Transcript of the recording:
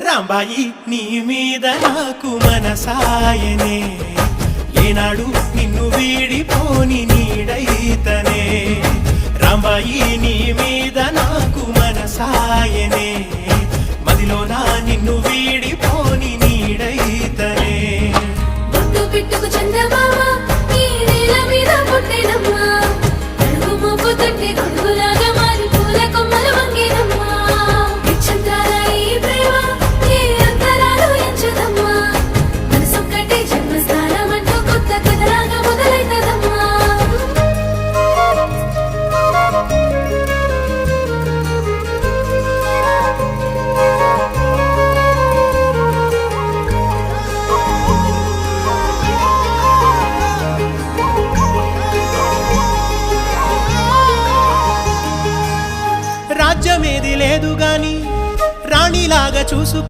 రాంబాయి నీ మీద నాకు మనసాయనే ఏనాడు నిన్ను వీడిపోని నీడైతనే రాంబాయి నీ మీద నాకు మనసాయనే మదిలోన నిన్ను వీడిపోని నీడైతనే బొట్టు పెట్టుకు చందమామ ఈ నేల మీద పుట్టినమ్మా అడుగు మోపు తట్టి గొడుగులాగా మారి పూల కొమ్మలు వంగినమ్మా విచిత్రాల ఈ ప్రేమ ఏ అంతరాలు ఎంచుదమ్మా మనసొక్కటి జన్మస్థానం అంటూ కొత్త కథలాగా మొదలైతదమ్మా రాజ్యమేది లేదు గాని రాణిలాగా చూసు